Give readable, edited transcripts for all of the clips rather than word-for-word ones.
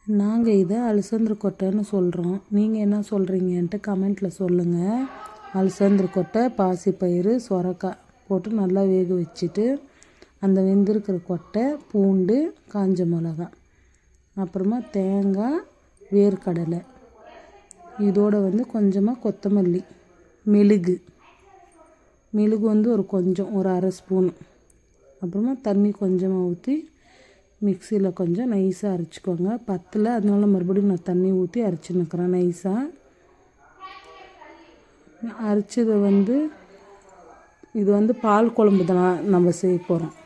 நாங்கள் இதை அலசந்திர கொட்டைன்னு சொல்கிறோம். நீங்கள் என்ன சொல்கிறீங்கன்ட்டு கமெண்ட்டில் சொல்லுங்கள். அலசந்திர கொட்டை, பாசிப்பயிறு, சொரக்காய் போட்டு நல்லா வேக வச்சுட்டு அந்த வெந்திருக்கிற கொட்டை, பூண்டு, காஞ்ச மிளகா, அப்புறமா தேங்காய், வேர்க்கடலை, இதோடு கொஞ்சமாக கொத்தமல்லி, மெழுகு ஒரு அரை ஸ்பூன், அப்புறமா தண்ணி கொஞ்சமாக ஊற்றி மிக்சியில் கொஞ்சம் நைஸாக அரைச்சிக்கோங்க. பத்தில் அதனால மறுபடியும் நான் தண்ணி ஊற்றி அரைச்சின்னுக்கிறேன். நைஸாக அரைச்சதை இது பால் குழம்பு தான் நம்ம செய்ய போகிறோம்.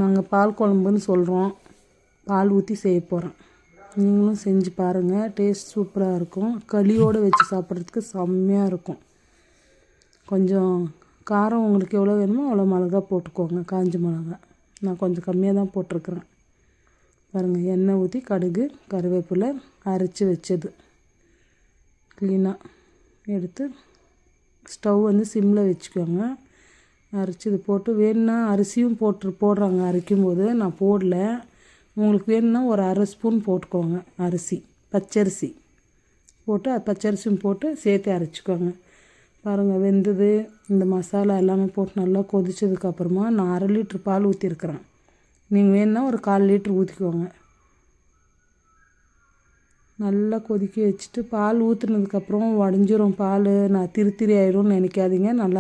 நாங்கள் பால் குழம்புன்னு சொல்கிறோம். பால் ஊற்றி செய்ய போகிறோம். நீங்களும் செஞ்சு பாருங்கள். டேஸ்ட் சூப்பராக இருக்கும். களியோடு வச்சு சாப்பிட்றதுக்கு செம்மையாக இருக்கும். கொஞ்சம் காரம் உங்களுக்கு எவ்வளோ வேணுமோ அவ்வளோ மிளகா போட்டுக்கோங்க. காஞ்ச மிளகா நான் கொஞ்சம் கம்மியாக தான் போட்டிருக்குறேன். பாருங்கள், எண்ணெய் ஊற்றி கடுகு, கருவேப்பிலை, அரைச்சி வச்சது க்ளீனாக எடுத்து ஸ்டவ் சிம்மில் வச்சுக்கோங்க. அரைச்சது போட்டு வேணுன்னா அரிசியும் போடுறாங்க அரைக்கும்போது. நான் போடல. உங்களுக்கு வேணுன்னா ஒரு அரை ஸ்பூன் போட்டுக்கோங்க. பச்சரிசி போட்டு பச்சரிசியும் போட்டு சேர்த்து அரைச்சிக்கோங்க. பாருங்கள், வெந்தது. இந்த மசாலா எல்லாமே போட்டு நல்லா கொதிச்சதுக்கப்புறமா நான் 1/2 லிட்ரு பால் ஊற்றிருக்கிறேன். நீங்கள் வேணுன்னா ஒரு 1/4 லிட்ரு ஊற்றிக்கோங்க. நல்லா கொதிக்க வச்சுட்டு பால் ஊற்றுனதுக்கப்புறம் உடஞ்சிரும் பால், நான் திரி ஆயிடும்னு நினைக்காதீங்க. நல்லா